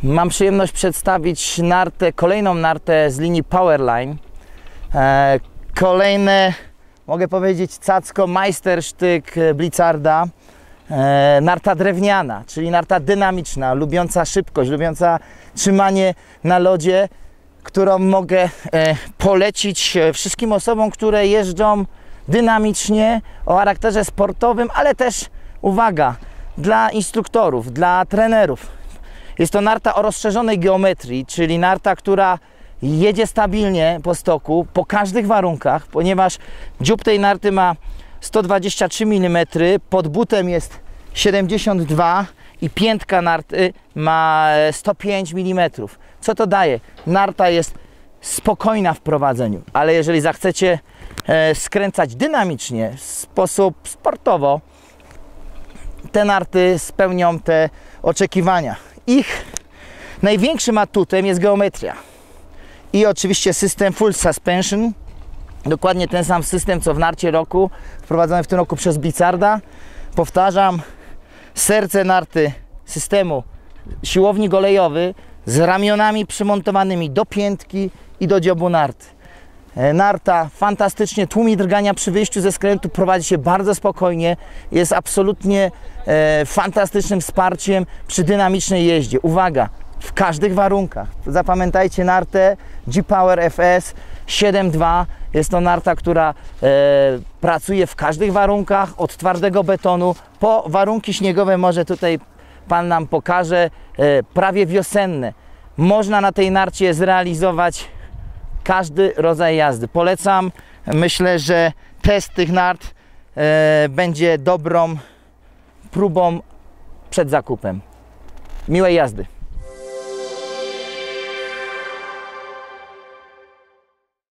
Mam przyjemność przedstawić nartę, kolejną nartę z linii Powerline. Kolejne, mogę powiedzieć, cacko majstersztyk Blizzarda. Narta drewniana, czyli narta dynamiczna, lubiąca szybkość, lubiąca trzymanie na lodzie, którą mogę polecić wszystkim osobom, które jeżdżą dynamicznie, o charakterze sportowym, ale też, uwaga, dla instruktorów, dla trenerów. Jest to narta o rozszerzonej geometrii, czyli narta, która jedzie stabilnie po stoku, po każdych warunkach, ponieważ dziób tej narty ma 123 mm, pod butem jest 72 i piętka narty ma 105 mm. Co to daje? Narta jest spokojna w prowadzeniu, ale jeżeli zechcecie skręcać dynamicznie, w sposób sportowo, te narty spełnią te oczekiwania. Ich największym atutem jest geometria i oczywiście system Full Suspension, dokładnie ten sam system co w narcie roku, wprowadzony w tym roku przez Blizzarda. Powtarzam, serce narty systemu siłownik olejowy z ramionami przymontowanymi do piętki i do dziobu narty. Narta fantastycznie tłumi drgania przy wyjściu ze skrętu, prowadzi się bardzo spokojnie, jest absolutnie fantastycznym wsparciem przy dynamicznej jeździe. Uwaga, w każdych warunkach. Zapamiętajcie nartę G-Power FS 7.2. Jest to narta, która pracuje w każdych warunkach, od twardego betonu po warunki śniegowe, może tutaj Pan nam pokaże, prawie wiosenne. Można na tej narcie zrealizować każdy rodzaj jazdy. Polecam. Myślę, że test tych nart będzie dobrą próbą przed zakupem. Miłej jazdy.